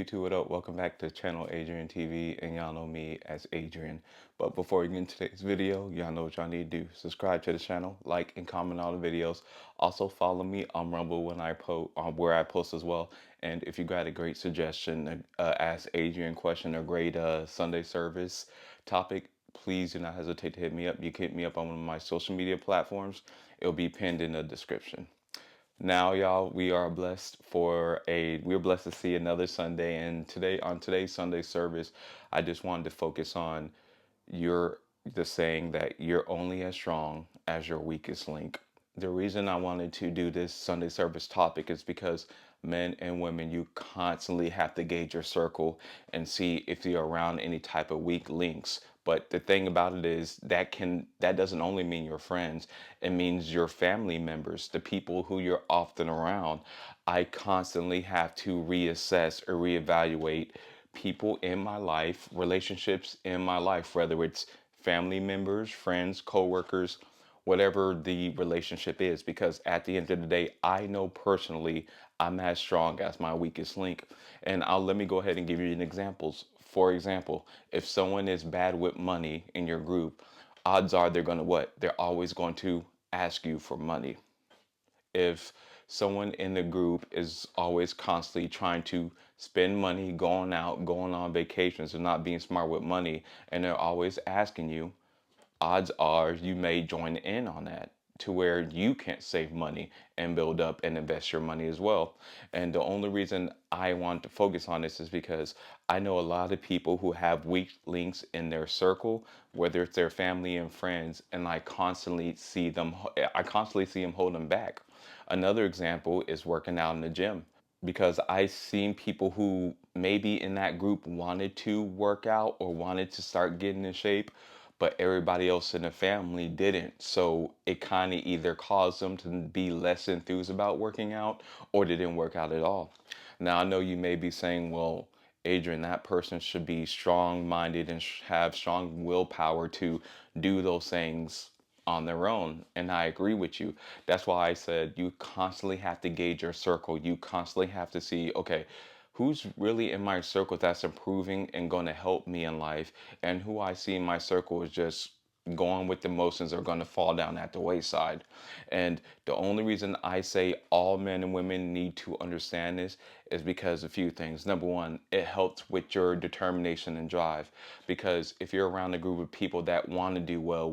YouTube, what up? Welcome back to Channeladriantv, and y'all know me as Adrian. But before we get into today's video, y'all know what y'all need to do. Subscribe to the channel, like and comment all the videos. Also follow me on Rumble when I post, where I post as well. And if you got a great suggestion, ask Adrian question or great Sunday service topic, please do not hesitate to hit me up. You can hit me up on one of my social media platforms. It'll be pinned in the description. Now, y'all, we're blessed to see another Sunday. And today, on today's Sunday service, I just wanted to focus on your the saying that you're only as strong as your weakest link. The reason I wanted to do this Sunday service topic is because men and women, you constantly have to gauge your circle and see if you're around any type of weak links. But the thing about it is that doesn't only mean your friends. It means your family members, the people who you're often around. I constantly have to reassess or reevaluate people in my life, relationships in my life, whether it's family members, friends, coworkers, whatever the relationship is, because at the end of the day, I know personally I'm as strong as my weakest link. And let me go ahead and give you an examples. For example, if someone is bad with money in your group, odds are they're going to what? They're always going to ask you for money. If someone in the group is always constantly trying to spend money, going out, going on vacations, and not being smart with money, and they're always asking you, odds are you may join in on that to where you can't save money and build up and invest your money as well. And the only reason I want to focus on this is because I know a lot of people who have weak links in their circle, whether it's their family and friends, and I constantly see them hold them back. Another example is working out in the gym, because I've seen people who maybe in that group wanted to work out or wanted to start getting in shape, but everybody else in the family didn't. So it kind of either caused them to be less enthused about working out, or they didn't work out at all. Now, I know you may be saying, well, Adrian, that person should be strong minded and have strong willpower to do those things on their own. And I agree with you. That's why I said you constantly have to gauge your circle. You constantly have to see, okay, who's really in my circle that's improving and going to help me in life, and who I see in my circle is just going with the motions are going to fall down at the wayside. And the only reason I say all men and women need to understand this is because a few things. Number one, it helps with your determination and drive. Because if you're around a group of people that want to do well,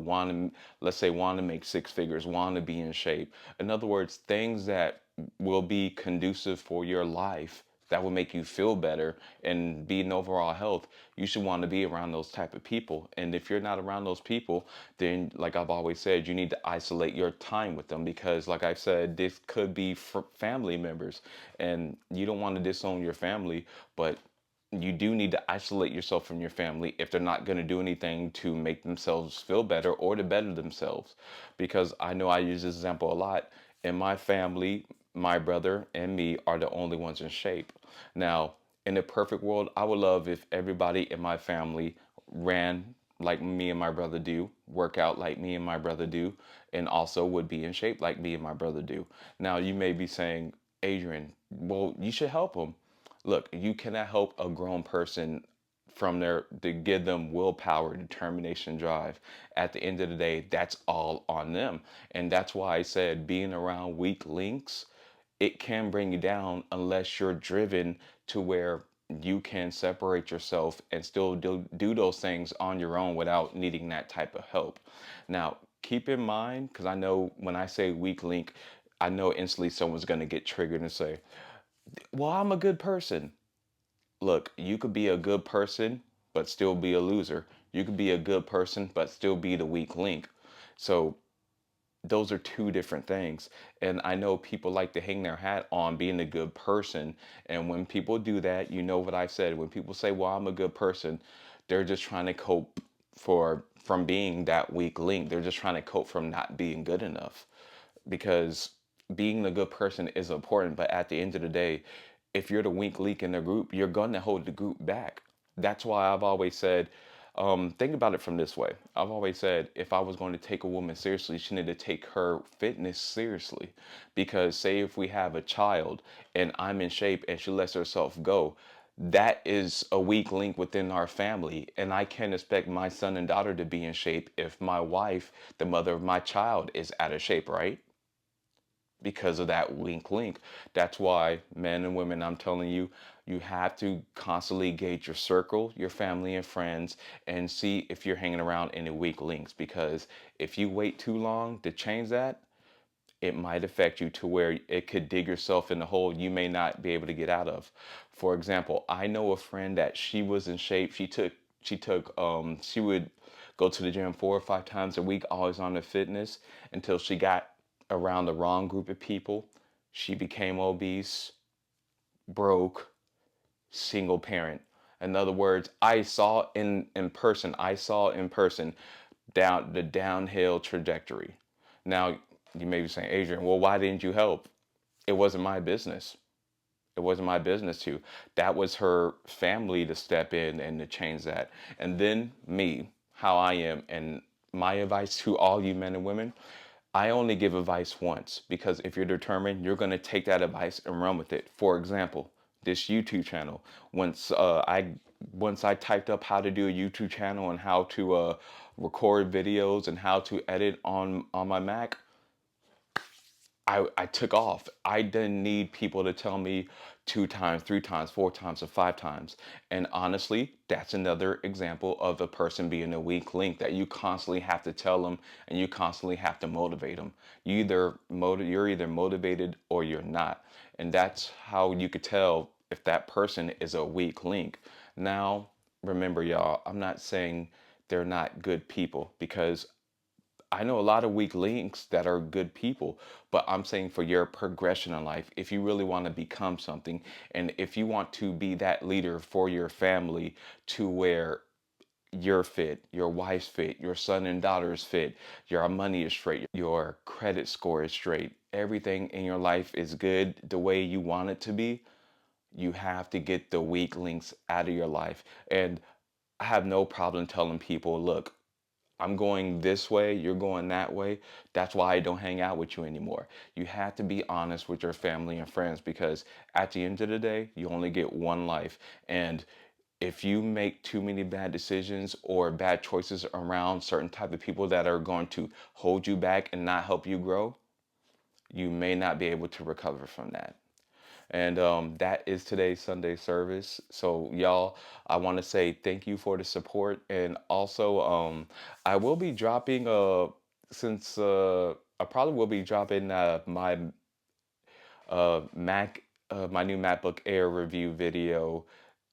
let's say, want to make six figures, want to be in shape, in other words, things that will be conducive for your life, that will make you feel better and be in overall health, you should want to be around those type of people. And if you're not around those people, then like I've always said, you need to isolate your time with them, because like I've said, this could be for family members, and you don't want to disown your family, but you do need to isolate yourself from your family if they're not going to do anything to make themselves feel better or to better themselves. Because I know I use this example a lot. In my family, my brother and me are the only ones in shape. Now, in a perfect world, I would love if everybody in my family ran like me and my brother do, work out like me and my brother do, and also would be in shape like me and my brother do. Now, you may be saying, Adrian, well, you should help them. Look, you cannot help a grown person from their to give them willpower, determination, drive. At the end of the day, that's all on them. And that's why I said being around weak links, it can bring you down unless you're driven to where you can separate yourself and still do those things on your own without needing that type of help. Now, keep in mind, because I know when I say weak link, I know instantly someone's going to get triggered and say, well, I'm a good person. Look, you could be a good person, but still be a loser. You could be a good person, but still be the weak link. So those are two different things. And I know people like to hang their hat on being a good person. And when people do that, you know what I said. When people say, well, I'm a good person, they're just trying to cope from being that weak link. They're just trying to cope from not being good enough, because being a good person is important, but at the end of the day, if you're the weak link in the group, you're going to hold the group back. That's why I've always said, think about it from this way. I've always said, if I was going to take a woman seriously, she needed to take her fitness seriously. Because say if we have a child and I'm in shape and she lets herself go, that is a weak link within our family. And I can't expect my son and daughter to be in shape if my wife, the mother of my child, is out of shape, right? Because of that weak link. That's why, men and women, I'm telling you, you have to constantly gauge your circle, your family and friends, and see if you're hanging around any weak links. Because if you wait too long to change that, it might affect you to where it could dig yourself in a hole you may not be able to get out of. For example, I know a friend that she was in shape. She would go to the gym 4 or 5 times a week, always on the fitness, until she got around the wrong group of people. She became obese, broke, single parent. In other words, I saw in person down the downhill trajectory. Now, you may be saying, Adrian, well, why didn't you help? It wasn't my business. It wasn't my business to. That was her family to step in and to change that. And then me, how I am, and my advice to all you men and women, I only give advice once, because if you're determined, you're going to take that advice and run with it. For example, this YouTube channel. Once I typed up how to do a YouTube channel and how to record videos and how to edit on my Mac, I took off. I didn't need people to tell me 2 times, 3 times, 4 times, or 5 times. And honestly, that's another example of a person being a weak link, that you constantly have to tell them and you constantly have to motivate them. You're either motivated or you're not. And that's how you could tell if that person is a weak link. Now, remember, y'all, I'm not saying they're not good people, because I know a lot of weak links that are good people, but I'm saying for your progression in life, if you really want to become something, and if you want to be that leader for your family, to where you're fit, your wife's fit, your son and daughter's fit, your money is straight, your credit score is straight, everything in your life is good the way you want it to be, you have to get the weak links out of your life. And I have no problem telling people, look, I'm going this way, you're going that way. That's why I don't hang out with you anymore. You have to be honest with your family and friends, because at the end of the day, you only get one life. And if you make too many bad decisions or bad choices around certain type of people that are going to hold you back and not help you grow, you may not be able to recover from that. And that is today's Sunday service. So, y'all, I want to say thank you for the support. And also, I will be dropping, since I probably will be dropping my new MacBook Air review video,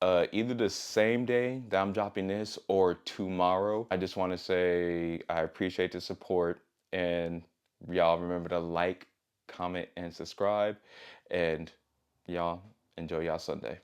either the same day that I'm dropping this or tomorrow. I just want to say I appreciate the support, and y'all remember to like, comment, and subscribe, and y'all enjoy y'all Sunday.